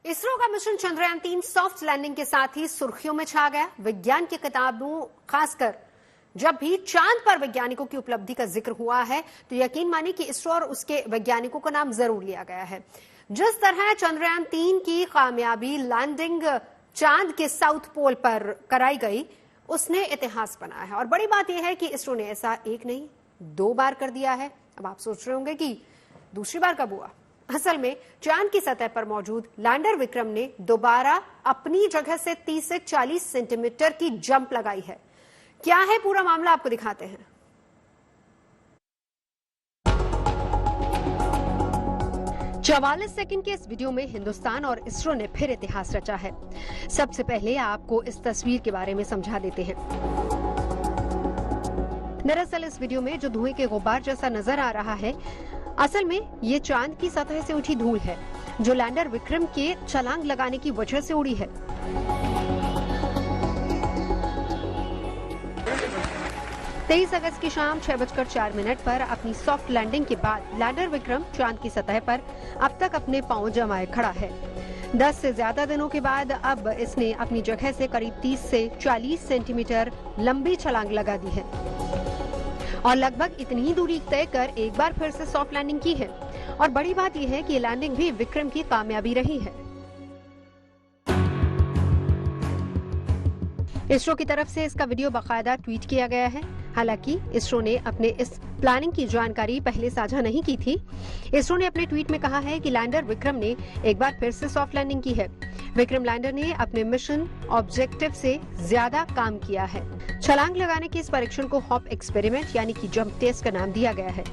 इसरो का mission Chandrayaan-3 soft landing के साथ ही सुर्खियों में छा गया। विज्ञान की किताबों, खासकर जब भी चांद पर वैज्ञानिकों की उपलब्धि का जिक्र हुआ है तो यकीन मानिए कि इसरो और उसके वैज्ञानिकों का नाम जरूर लिया गया है। जिस तरह चंद्रयान-3 की कामयाबी लैंडिंग चांद के साउथ पोल पर कराई गई, उसने इतिहास बनाया है। और बड़ी बात यह है कि इसरो ने ऐसा एक नहीं 2 बार कर दिया है। अब आप सोच रहे होंगे कि दूसरी बार कब हुआ। असल में चांद की सतह पर मौजूद लैंडर विक्रम ने दोबारा अपनी जगह से 30 से 40 सेंटीमीटर की जंप लगाई है। क्या है पूरा मामला, आपको दिखाते हैं। चवालीस सेकंड के इस वीडियो में हिंदुस्तान और इसरो ने फिर इतिहास रचा है। सबसे पहले आपको इस तस्वीर के बारे में समझा देते हैं। दरअसल इस वीडियो में जो धुएं के गुब्बार जैसा नजर आ रहा है, असल में ये चांद की सतह से उठी धूल है जो लैंडर विक्रम के छलांग लगाने की वजह से उड़ी है। तेईस अगस्त की शाम 6:04 पर अपनी सॉफ्ट लैंडिंग के बाद लैंडर विक्रम चांद की सतह पर अब तक अपने पांव जमाए खड़ा है। 10 से ज्यादा दिनों के बाद अब इसने अपनी जगह से करीब 30 से 40 सेंटीमीटर लंबी छलांग लगा दी है और लगभग इतनी ही दूरी तय कर एक बार फिर से सॉफ्ट लैंडिंग की है। और बड़ी बात यह है कि ये लैंडिंग भी विक्रम की कामयाबी रही है। इसरो की तरफ से इसका वीडियो बाकायदा ट्वीट किया गया है। हालांकि इसरो ने अपने इस प्लानिंग की जानकारी पहले साझा नहीं की थी। इसरो ने अपने ट्वीट में कहा है कि लैंडर विक्रम ने एक बार फिर से सॉफ्ट लैंडिंग की है। विक्रम लैंडर ने अपने मिशन ऑब्जेक्टिव से ज्यादा काम किया है। छलांग लगाने के इस परीक्षण को हॉप एक्सपेरिमेंट यानी कि जंप टेस्ट का नाम दिया गया है।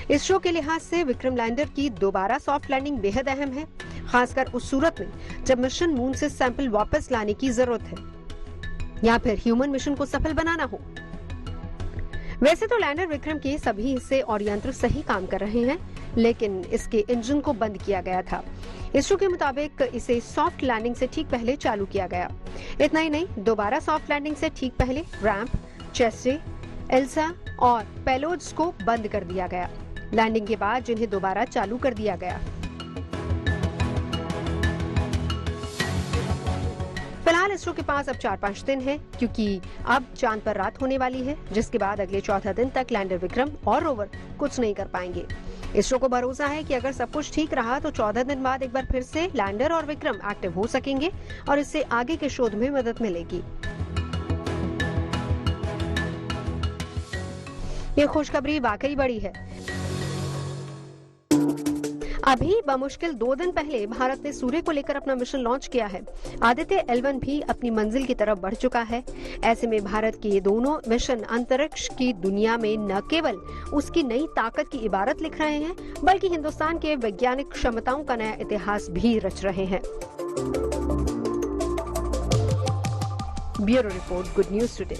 इसरो के लिहाज से विक्रम लैंडर की दोबारा सॉफ्ट लैंडिंग बेहद अहम है, खासकर उस सूरत में जब मिशन मून से सैंपल वापस लाने की जरूरत है या फिर ह्यूमन मिशन को सफल बनाना हो। वैसे तो लैंडर विक्रम के सभी हिस्से और यंत्र सही काम कर रहे हैं, लेकिन इसके इंजन को बंद किया गया था। इसरो के मुताबिक इसे सॉफ्ट लैंडिंग से ठीक पहले चालू किया गया। इतना ही नहीं, दोबारा सॉफ्ट लैंडिंग से ठीक पहले रैंप, चेस्टे, एल्सा और पेलोड्स को बंद कर दिया गया। लैंडिंग के बाद जिन्हें दोबारा चालू कर दिया गया। फिलहाल इसरो के पास अब 4-5 दिन है, क्योंकि अब चांद पर रात होने वाली है, जिसके बाद अगले 14 दिन तक लैंडर विक्रम और रोवर कुछ नहीं कर पाएंगे। इसरो को भरोसा है कि अगर सब कुछ ठीक रहा तो 14 दिन बाद एक बार फिर से लैंडर और विक्रम एक्टिव हो सकेंगे और इससे आगे के शोध में मदद मिलेगी। ये खुशखबरी वाकई बड़ी है। अभी बमुश्किल 2 दिन पहले भारत ने सूर्य को लेकर अपना मिशन लॉन्च किया है। आदित्य L1 भी अपनी मंजिल की तरफ बढ़ चुका है। ऐसे में भारत के ये दोनों मिशन अंतरिक्ष की दुनिया में न केवल उसकी नई ताकत की इबारत लिख रहे हैं, बल्कि हिंदुस्तान के वैज्ञानिक क्षमताओं का नया इतिहास भी रच रहे हैं। Bureau report, good news today.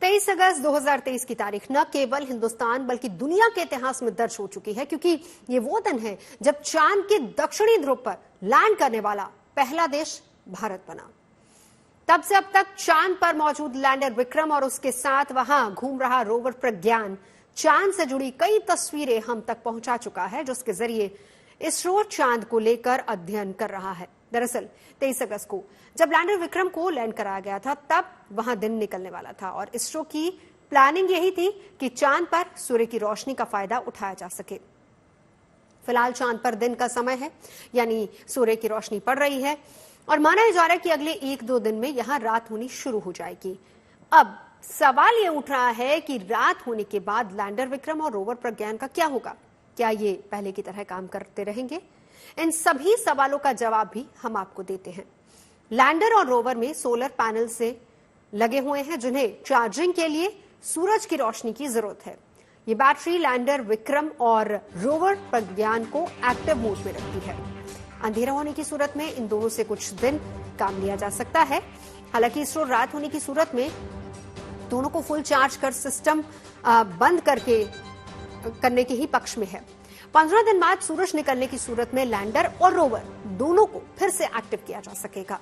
23 अगस्त 2023 की तारीख न केवल हिंदुस्तान बल्कि दुनिया के इतिहास में दर्ज हो चुकी है, क्योंकि ये वो दिन है जब चांद के दक्षिणी ध्रुव पर लैंड करने वाला पहला देश भारत बना। तब से अब तक चांद पर मौजूद लैंडर विक्रम और उसके साथ वहां घूम रहा रोवर प्रज्ञान चांद से जुड़ी कई तस्वीरें हम तक पहुंचा चुका है, जिसके जरिए इसरो चांद को लेकर अध्ययन कर रहा है। दरअसल 23 अगस्त को जब लैंडर विक्रम को लैंड कराया गया था, तब वहां दिन निकलने वाला था और इसरो की प्लानिंग यही थी कि चांद पर सूर्य की रोशनी का फायदा उठाया जा सके। फिलहाल चांद पर दिन का समय है, यानी सूर्य की रोशनी पड़ रही है और माना जा रहा है कि अगले 1-2 दिन में यहां रात होनी शुरू हो जाएगी। अब सवाल ये उठ रहा है कि रात होने के बाद लैंडर विक्रम और रोवर प्रज्ञान का क्या होगा? क्या ये पहले की तरह काम करते रहेंगे? इन सभी सवालों का जवाब भी हम आपको देते हैं। लैंडर और रोवर में सोलर पैनल से लगे हुए हैं, जिन्हें चार्जिंग के लिए सूरज की रोशनी की जरूरत है। ये बैटरी लैंडर विक्रम और रोवर प्रज्ञान को एक्टिव मोड में रखती है। अंधेरा होने की सूरत में इन दोनों से कुछ दिन काम लिया जा सकता है। हालांकि इसरो रात होने की सूरत में दोनों को फुल चार्ज कर सिस्टम बंद करने के ही पक्ष में है। 15 दिन बाद सूरज निकलने की सूरत में लैंडर और रोवर दोनों को फिर से एक्टिव किया जा सकेगा।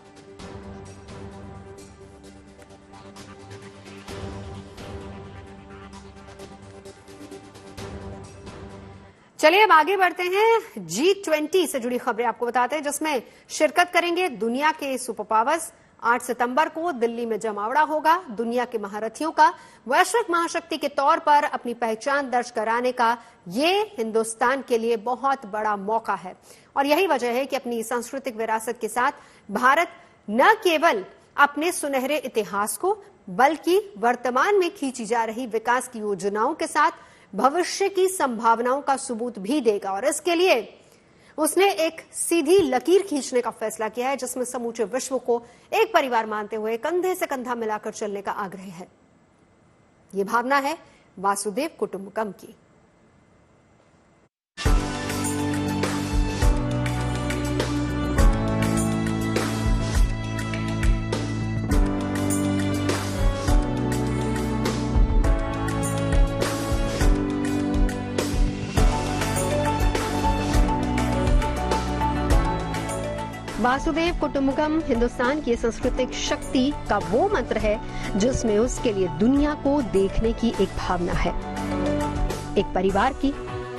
चलिए अब आगे बढ़ते हैं। G20 से जुड़ी खबरें आपको बताते हैं, जिसमें शिरकत करेंगे दुनिया के सुपर पावर्स। 8 सितंबर को दिल्ली में जमावड़ा होगा। दुनिया के महारथियों का वैश्विक महाशक्ति के तौर पर अपनी पहचान दर्ज कराने का ये हिंदुस्तान के लिए बहुत बड़ा मौका है और यही वजह है कि अपनी सांस्कृतिक विरासत के साथ भारत न केवल अपने सुनहरे इतिहास को बल्कि वर्तमान में खींची जा रही विकास की योजनाओं के साथ भविष्य की संभावनाओं का सबूत भी देगा। और इसके लिए उसने एक सीधी लकीर खींचने का फैसला किया है, जिसमें समूचे विश्व को एक परिवार मानते हुए कंधे से कंधा मिलाकर चलने का आग्रह है। ये भावना है वासुदेव कुटुंबकम की। वासुदेव कुटुंबकम हिंदुस्तान की सांस्कृतिक शक्ति का वो मंत्र है जिसमें उसके लिए दुनिया को देखने की एक भावना है, एक परिवार की,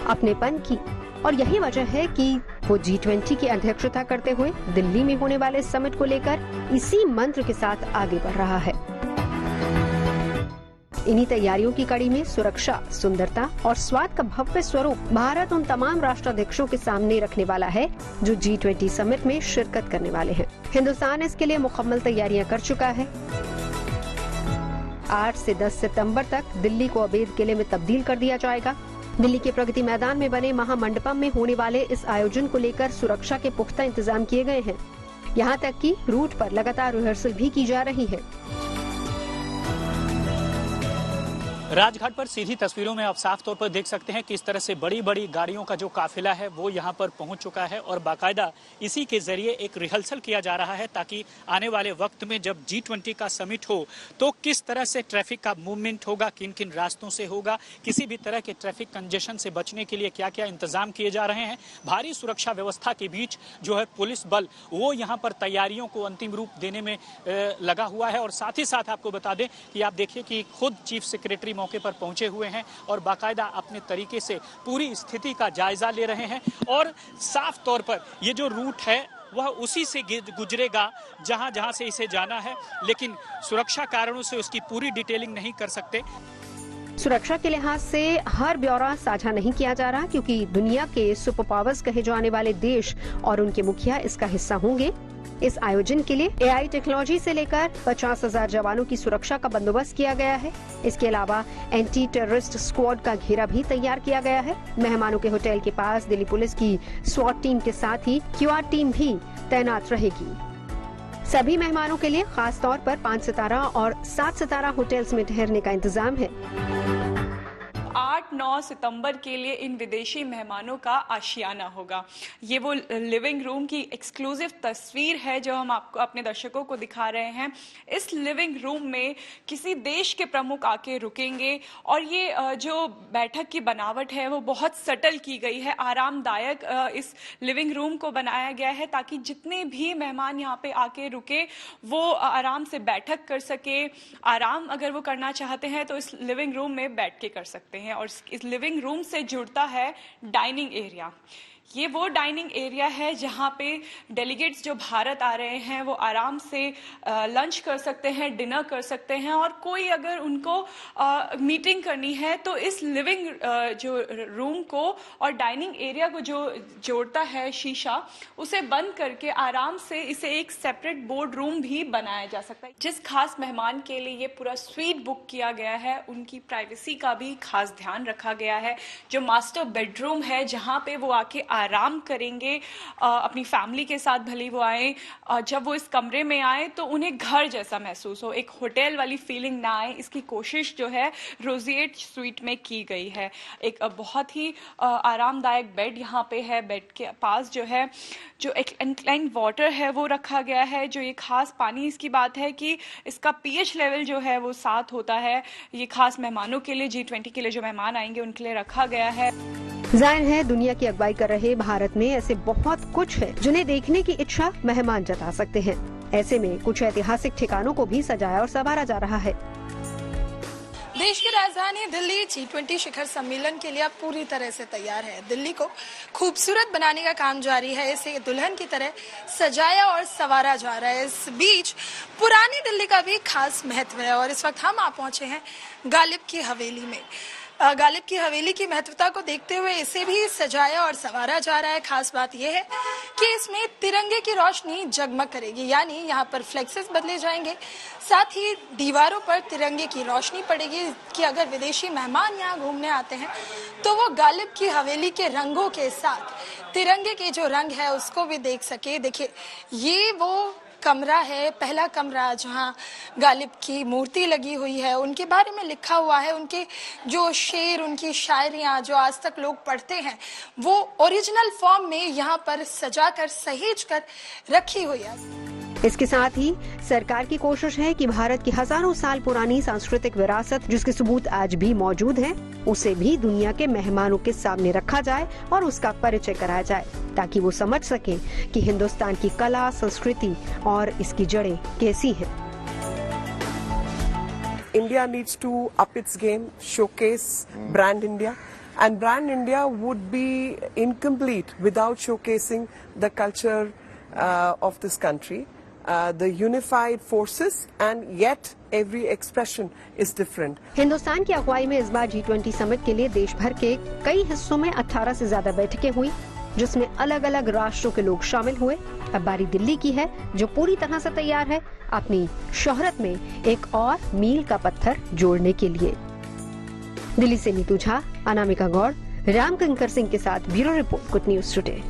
अपनेपन की। और यही वजह है कि वो G20 की अध्यक्षता करते हुए दिल्ली में होने वाले समिट को लेकर इसी मंत्र के साथ आगे बढ़ रहा है। इन्हीं तैयारियों की कड़ी में सुरक्षा, सुंदरता और स्वाद का भव्य स्वरूप भारत उन तमाम राष्ट्राध्यक्षों के सामने रखने वाला है जो G20 समिट में शिरकत करने वाले हैं। हिंदुस्तान इसके लिए मुकम्मल तैयारियां कर चुका है। 8 से 10 सितंबर तक दिल्ली को अबेद किले में तब्दील कर दिया जाएगा। दिल्ली के प्रगति मैदान में बने महामंडपम में होने वाले इस आयोजन को लेकर सुरक्षा के पुख्ता इंतजाम किए गए हैं। यहाँ तक कि रूट पर लगातार रिहर्सल भी की जा रही है। राजघाट पर सीधी तस्वीरों में आप साफ तौर पर देख सकते हैं कि इस तरह से बड़ी बड़ी गाड़ियों का जो काफिला है वो यहाँ पर पहुंच चुका है और बाकायदा इसी के जरिए एक रिहर्सल किया जा रहा है ताकि आने वाले वक्त में जब G20 का समिट हो तो किस तरह से ट्रैफिक का मूवमेंट होगा, किन किन रास्तों से होगा, किसी भी तरह के ट्रैफिक कंजेशन से बचने के लिए क्या क्या इंतजाम किए जा रहे हैं। भारी सुरक्षा व्यवस्था के बीच जो है पुलिस बल वो यहाँ पर तैयारियों को अंतिम रूप देने में लगा हुआ है। और साथ ही साथ आपको बता दें कि आप देखिए कि खुद चीफ सेक्रेटरी मौके पर पहुंचे हुए हैं और बाकायदा अपने तरीके से पूरी स्थिति का जायजा ले रहे हैं। और साफ तौर पर ये जो रूट है वह उसी से गुजरेगा जहां जहां से इसे जाना है, लेकिन सुरक्षा कारणों से उसकी पूरी डिटेलिंग नहीं कर सकते। सुरक्षा के लिहाज से हर ब्यौरा साझा नहीं किया जा रहा क्योंकि दुनिया के सुपर पावर्स कहे जाने वाले देश और उनके मुखिया इसका हिस्सा होंगे। इस आयोजन के लिए AI टेक्नोलॉजी से लेकर 50,000 जवानों की सुरक्षा का बंदोबस्त किया गया है। इसके अलावा एंटी टेररिस्ट स्क्वाड का घेरा भी तैयार किया गया है। मेहमानों के होटल के पास दिल्ली पुलिस की SWAT टीम के साथ ही QR टीम भी तैनात रहेगी। सभी मेहमानों के लिए खास तौर पर 5 सितारा और 7 सितारा होटल्स में ठहरने का इंतजाम है। 8-9 सितंबर के लिए इन विदेशी मेहमानों का आशियाना होगा। ये वो लिविंग रूम की एक्सक्लूसिव तस्वीर है जो हम आपको अपने दर्शकों को दिखा रहे हैं। इस लिविंग रूम में किसी देश के प्रमुख आके रुकेंगे और ये जो बैठक की बनावट है वो बहुत सटल की गई है, आरामदायक इस लिविंग रूम को बनाया गया है ताकि जितने भी मेहमान यहाँ पे आके रुके वो आराम से बैठक कर सके। आराम अगर वो करना चाहते हैं तो इस लिविंग रूम में बैठ के कर सकते हैं। और इस लिविंग रूम से जुड़ता है डाइनिंग एरिया। ये वो डाइनिंग एरिया है जहाँ पे डेलीगेट्स जो भारत आ रहे हैं वो आराम से लंच कर सकते हैं, डिनर कर सकते हैं। और कोई अगर उनको मीटिंग करनी है तो इस लिविंग जो रूम को और डाइनिंग एरिया को जो जोड़ता है शीशा, उसे बंद करके आराम से इसे एक सेपरेट बोर्ड रूम भी बनाया जा सकता है। जिस खास मेहमान के लिए ये पूरा स्वीट बुक किया गया है उनकी प्राइवेसी का भी खास ध्यान रखा गया है। जो मास्टर बेडरूम है जहाँ पे वो आके आराम करेंगे, अपनी फैमिली के साथ भले वो आए, जब वो इस कमरे में आए तो उन्हें घर जैसा महसूस हो, एक होटल वाली फीलिंग ना आए, इसकी कोशिश जो है रोजिएट स्वीट में की गई है। एक बहुत ही आरामदायक बेड यहाँ पे है। बेड के पास जो है जो एक इंक्लाइन वाटर है वो रखा गया है। जो ये खास पानी, इसकी बात है कि इसका pH लेवल जो है वो 7 होता है। ये खास मेहमानों के लिए, G20 के लिए जो मेहमान आएंगे उनके लिए रखा गया है। जाहिर है दुनिया की अगुवाई कर रहे भारत में ऐसे बहुत कुछ है जिन्हें देखने की इच्छा मेहमान जता सकते हैं। ऐसे में कुछ ऐतिहासिक ठिकानों को भी सजाया और संवारा जा रहा है। देश की राजधानी दिल्ली G20 शिखर सम्मेलन के लिए अब पूरी तरह से तैयार है। दिल्ली को खूबसूरत बनाने का काम जारी है। इसे दुल्हन की तरह सजाया और संवारा जा रहा है। इस बीच पुरानी दिल्ली का भी खास महत्व है और इस वक्त हम आ पहुंचे हैं गालिब की हवेली में। गालिब की हवेली की महत्वता को देखते हुए इसे भी सजाया और संवारा जा रहा है। खास बात यह है कि इसमें तिरंगे की रोशनी जगमग करेगी, यानी यहाँ पर फ्लेक्सेस बदले जाएंगे। साथ ही दीवारों पर तिरंगे की रोशनी पड़ेगी कि अगर विदेशी मेहमान यहाँ घूमने आते हैं तो वो गालिब की हवेली के रंगों के साथ तिरंगे के जो रंग है उसको भी देख सके। देखिए, ये वो कमरा है, पहला कमरा जहां गालिब की मूर्ति लगी हुई है। उनके बारे में लिखा हुआ है, उनके जो शेर, उनकी शायरियां जो आज तक लोग पढ़ते हैं वो ओरिजिनल फॉर्म में यहाँ पर सजाकर सहेज कर रखी हुई है। इसके साथ ही सरकार की कोशिश है कि भारत की हजारों साल पुरानी सांस्कृतिक विरासत, जिसके सबूत आज भी मौजूद हैं, उसे भी दुनिया के मेहमानों के सामने रखा जाए और उसका परिचय कराया जाए, ताकि वो समझ सकें कि हिंदुस्तान की कला, संस्कृति और इसकी जड़ें कैसी हैं। India needs to up its game, showcase Brand India, and Brand India would be incomplete without showcasing the culture of this country. The unified forces, and yet every expression is different. Hindustan की अगुवाई में इस बार G20 summit के लिए देश भर के कई हिस्सों में 18 से ज्यादा बैठकें हुई, जिसमें अलग अलग राष्ट्रों के लोग शामिल हुए। अब बारी दिल्ली की है, जो पूरी तरह से तैयार है अपनी शोहरत में एक और मील का पत्थर जोड़ने के लिए। दिल्ली से नीतू झा, अनामिका गौड़, राम कंकर सिंह के साथ bureau report, good news today.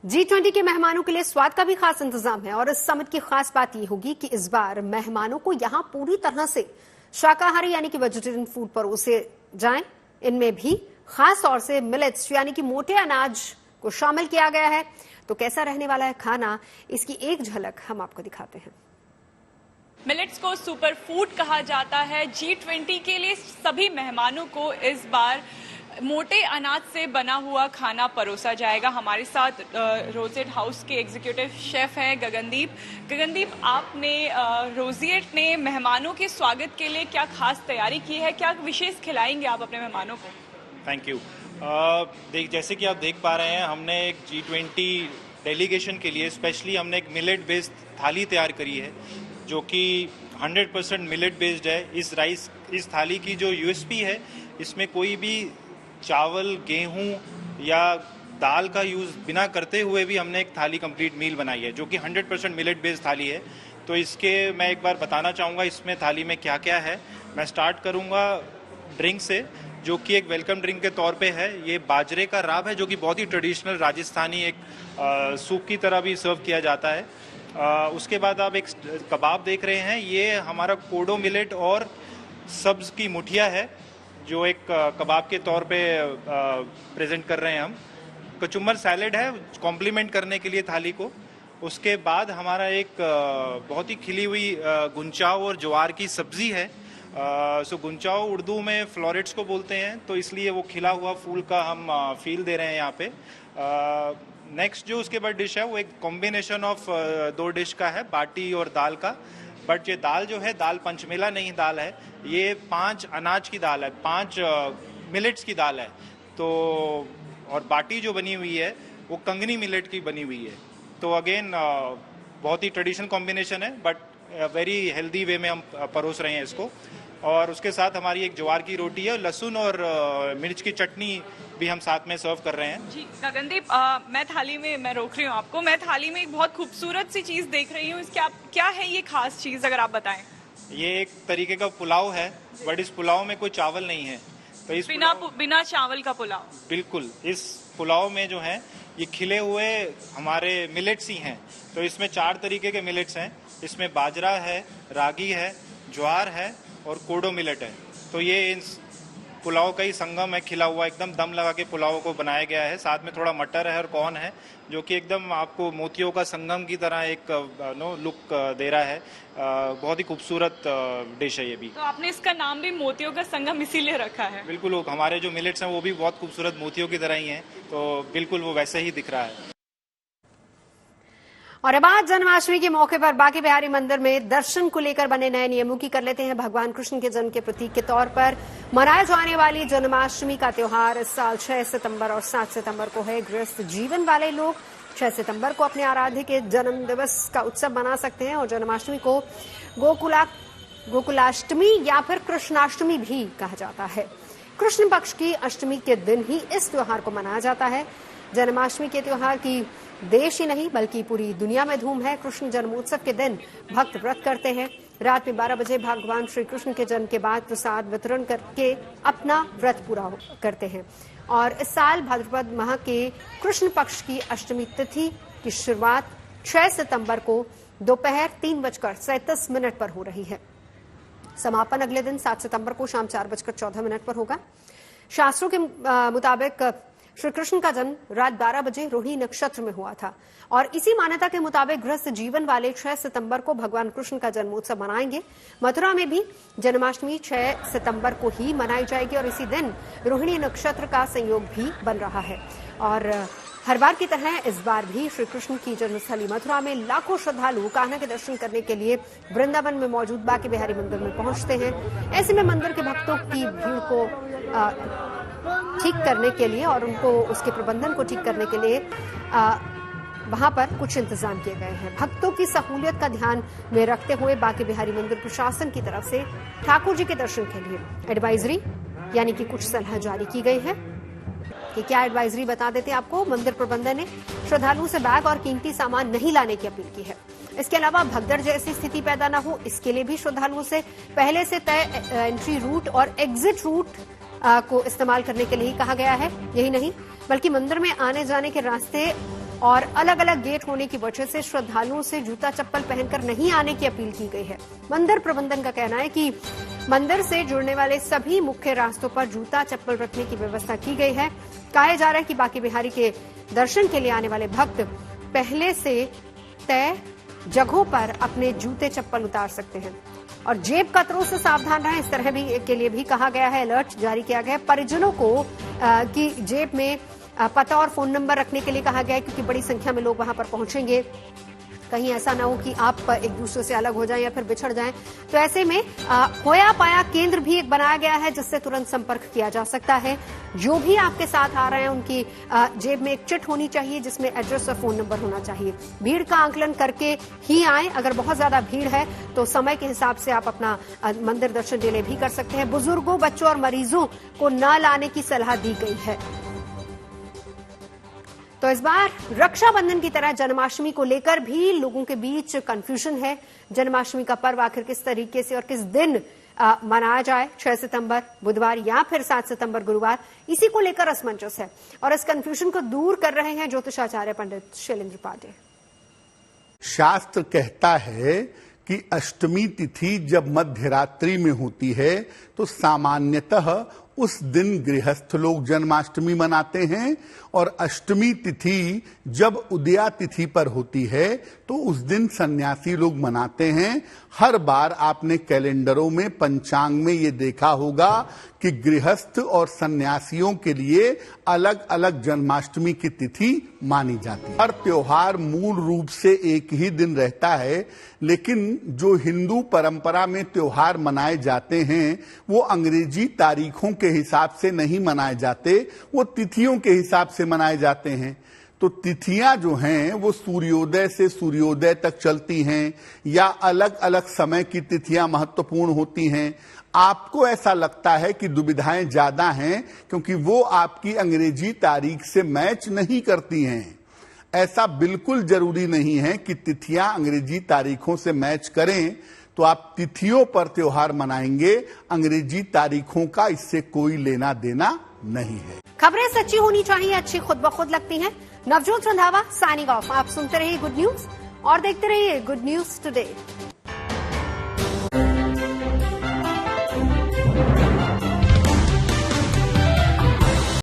G20 के मेहमानों के लिए स्वाद का भी खास इंतजाम है और इस समिट की खास बात ये होगी कि इस बार मेहमानों को यहाँ पूरी तरह से शाकाहारी यानी कि वेजिटेरियन फूड परोसे जाएं। इनमें भी खास तौर से मिलेट्स यानी कि मोटे अनाज को शामिल किया गया है। तो कैसा रहने वाला है खाना, इसकी एक झलक हम आपको दिखाते हैं। मिलेट्स को सुपर फूड कहा जाता है। G20 के लिए सभी मेहमानों को इस बार मोटे अनाज से बना हुआ खाना परोसा जाएगा। हमारे साथ रोजेट हाउस के एग्जीक्यूटिव शेफ हैं गगनदीप। गगनदीप, आपने रोजेट ने मेहमानों के स्वागत के लिए क्या खास तैयारी की है, क्या विशेष खिलाएंगे आप अपने मेहमानों को? Thank you. जैसे कि आप देख पा रहे हैं, हमने एक G20 डेलीगेशन के लिए स्पेशली हमने एक मिलेट बेस्ड थाली तैयार करी है, जो कि 100% मिलेट बेस्ड है। इस थाली की जो यूएसपी है, इसमें कोई भी चावल, गेहूं या दाल का यूज़ बिना करते हुए भी हमने एक थाली कंप्लीट मील बनाई है, जो कि 100% मिलेट बेस्ड थाली है। तो इसके मैं एक बार बताना चाहूँगा इसमें थाली में क्या क्या है। मैं स्टार्ट करूँगा ड्रिंक से, जो कि एक वेलकम ड्रिंक के तौर पे है। ये बाजरे का राब है, जो कि बहुत ही ट्रेडिशनल राजस्थानी एक सूप की तरह भी सर्व किया जाता है। उसके बाद आप एक कबाब देख रहे हैं, ये हमारा कोडो मिलेट और सब्ज की मुठिया है, जो एक कबाब के तौर पे प्रेजेंट कर रहे हैं हम। कचुम्बर सैलेड है कॉम्प्लीमेंट करने के लिए थाली को। उसके बाद हमारा एक बहुत ही खिली हुई गुंचाव और ज्वार की सब्जी है। सो गुंचाव उर्दू में फ्लोरेट्स को बोलते हैं, तो इसलिए वो खिला हुआ फूल का हम फील दे रहे हैं यहाँ पे। नेक्स्ट जो उसके बाद डिश है वो एक कॉम्बिनेशन ऑफ दो डिश का है, बाटी और दाल का। बट ये दाल जो है, दाल पंचमेला नहीं दाल है, ये 5 अनाज की दाल है, 5 मिलेट्स की दाल है। तो और बाटी जो बनी हुई है वो कंगनी मिलेट की बनी हुई है। तो अगेन बहुत ही ट्रेडिशनल कॉम्बिनेशन है, बट वेरी हेल्दी वे में हम परोस रहे हैं इसको। और उसके साथ हमारी एक ज्वार की रोटी है, लहसुन और मिर्च की चटनी भी हम साथ में सर्व कर रहे हैं। जी गगनदीप, मैं रोक रही हूँ आपको। मैं थाली में एक बहुत खूबसूरत सी चीज देख रही हूँ, इसके क्या है ये खास चीज, अगर आप बताएं। ये एक तरीके का पुलाव है, बट इस पुलाव में कोई चावल नहीं है। तो इस बिना चावल का पुलाव। बिल्कुल, इस पुलाव में जो है ये खिले हुए हमारे मिलेट्स ही हैं। तो इसमें 4 तरीके के मिलेट्स हैं। इसमें बाजरा है, रागी है, ज्वार है और कोडो मिलेट है। तो ये इस पुलाव का ही संगम है, खिला हुआ एकदम दम लगा के पुलाव को बनाया गया है। साथ में थोड़ा मटर है और कॉर्न है, जो कि एकदम आपको मोतियों का संगम की तरह एक लुक दे रहा है। बहुत ही खूबसूरत डिश है ये भी। तो आपने इसका नाम भी मोतियों का संगम इसीलिए रखा है? बिल्कुल, हमारे जो मिलेट्स हैं वो भी बहुत खूबसूरत मोतियों की तरह ही हैं, तो बिल्कुल वो वैसे ही दिख रहा है। और अब आज जन्माष्टमी के मौके पर बांके बिहारी मंदिर में दर्शन को लेकर बने नए नियमों की कर लेते हैं। भगवान कृष्ण के जन्म के प्रतीक के तौर पर मनाए जाने वाली जन्माष्टमी का त्योहार इस साल 6 सितंबर और 7 सितंबर को है। गृहस्थ जीवन वाले लोग 6 सितंबर को अपने आराध्य के जन्म दिवस का उत्सव मना सकते हैं और जन्माष्टमी को गोकुलाष्टमी या फिर कृष्णाष्टमी भी कहा जाता है। कृष्ण पक्ष की अष्टमी के दिन ही इस त्योहार को मनाया जाता है। जन्माष्टमी के त्योहार की देश ही नहीं बल्कि पूरी दुनिया में धूम है। कृष्ण जन्मोत्सव के दिन भक्त व्रत करते हैं। रात में 12 बजे भगवान श्री कृष्ण के जन्म के बाद प्रसाद वितरण करके अपना व्रत पूरा करते हैं। और इस साल भाद्रपद माह के कृष्ण पक्ष की अष्टमी तिथि की शुरुआत 6 सितंबर को दोपहर 3:37 पर हो रही है। समापन अगले दिन 7 सितंबर को शाम 4:14 पर होगा। शास्त्रों के मुताबिक श्री कृष्ण का जन्म रात 12 बजे रोहिणी नक्षत्र में हुआ था और इसी मान्यता के मुताबिक गृहस्थ जीवन वाले 6 सितंबर को भगवान कृष्ण का जन्मोत्सव मनाएंगे। मथुरा में भी जन्माष्टमी 6 सितंबर को ही मनाई जाएगी और इसी दिन रोहिणी नक्षत्र का संयोग भी बन रहा है। और हर बार की तरह इस बार भी श्री कृष्ण की जन्मस्थली मथुरा में लाखों श्रद्धालु कान्हा के दर्शन करने के लिए वृंदावन में मौजूद बांके बिहारी मंदिर में पहुंचते हैं। ऐसे में मंदिर के भक्तों की भीड़ को ठीक करने के लिए और उनको उसके प्रबंधन को ठीक करने के लिए वहां पर कुछ इंतजाम किए गए हैं। भक्तों की सहूलियत का ध्यान में रखते हुए बांके बिहारी मंदिर प्रशासन की तरफ से ठाकुर जी के दर्शन के लिए एडवाइजरी यानी कि कुछ सलाह जारी की गई है। कि क्या एडवाइजरी बता देते हैं आपको। मंदिर प्रबंधन ने श्रद्धालुओं से बैग और कीमती सामान नहीं लाने की अपील की है। इसके अलावा भगदड़ जैसी स्थिति पैदा न हो इसके लिए भी श्रद्धालुओं से पहले से तय एंट्री रूट और एग्जिट रूट को इस्तेमाल करने के लिए कहा गया है। यही नहीं बल्कि मंदिर में आने जाने के रास्ते और अलग अलग गेट होने की वजह से श्रद्धालुओं से जूता चप्पल पहनकर नहीं आने की अपील की गई है। मंदिर प्रबंधन का कहना है कि मंदिर से जुड़ने वाले सभी मुख्य रास्तों पर जूता चप्पल रखने की व्यवस्था की गई है। कहा जा रहा है कि बांके बिहारी के दर्शन के लिए आने वाले भक्त पहले से तय जगहों पर अपने जूते चप्पल उतार सकते हैं और जेब कतरों से सावधान रहें। इस तरह भी के लिए भी कहा गया है। अलर्ट जारी किया गया है। परिजनों को की जेब में पता और फोन नंबर रखने के लिए कहा गया है क्योंकि बड़ी संख्या में लोग वहां पर पहुंचेंगे। कहीं ऐसा ना हो कि आप एक दूसरे से अलग हो जाएं या फिर बिछड़ जाएं। तो ऐसे में खोया पाया केंद्र भी एक बनाया गया है जिससे तुरंत संपर्क किया जा सकता है। जो भी आपके साथ आ रहे हैं उनकी जेब में एक चिट होनी चाहिए जिसमें एड्रेस और फोन नंबर होना चाहिए। भीड़ का आंकलन करके ही आए। अगर बहुत ज्यादा भीड़ है तो समय के हिसाब से आप अपना मंदिर दर्शन डिले भी कर सकते हैं। बुजुर्गों, बच्चों और मरीजों को न लाने की सलाह दी गई है। तो इस बार रक्षाबंधन की तरह जन्माष्टमी को लेकर भी लोगों के बीच कंफ्यूजन है। जन्माष्टमी का पर्व आखिर किस तरीके से और किस दिन मनाया जाए, 6 सितंबर बुधवार या फिर 7 सितंबर गुरुवार, इसी को लेकर असमंजस है और इस कंफ्यूजन को दूर कर रहे हैं ज्योतिषाचार्य पंडित शैलेंद्र पांडे। शास्त्र कहता है कि अष्टमी तिथि जब मध्य रात्रि में होती है तो सामान्यतः उस दिन गृहस्थ लोग जन्माष्टमी मनाते हैं और अष्टमी तिथि जब उदया तिथि पर होती है तो उस दिन सन्यासी लोग मनाते हैं। हर बार आपने कैलेंडरों में पंचांग में ये देखा होगा कि गृहस्थ और सन्यासियों के लिए अलग अलग जन्माष्टमी की तिथि मानी जाती है। हर त्योहार मूल रूप से एक ही दिन रहता है लेकिन जो हिंदू परंपरा में त्योहार मनाए जाते हैं वो अंग्रेजी तारीखों के हिसाब से नहीं मनाए जाते, वो तिथियों के हिसाब से मनाए जाते हैं। तो तिथियां जो हैं वो सूर्योदय से सूर्योदय तक चलती हैं या अलग अलग समय की तिथियां महत्वपूर्ण होती हैं। आपको ऐसा लगता है कि दुविधाएं ज्यादा हैं क्योंकि वो आपकी अंग्रेजी तारीख से मैच नहीं करती हैं। ऐसा बिल्कुल जरूरी नहीं है कि तिथियां अंग्रेजी तारीखों से मैच करें तो आप तिथियों पर त्योहार मनाएंगे। अंग्रेजी तारीखों का इससे कोई लेना देना नहीं है। खबरें सच्ची होनी चाहिए, अच्छी खुद ब खुद लगती हैं। Navjot Randhawa signing off. आप सुनते रहिए गुड न्यूज और देखते रहिए गुड न्यूज टुडे।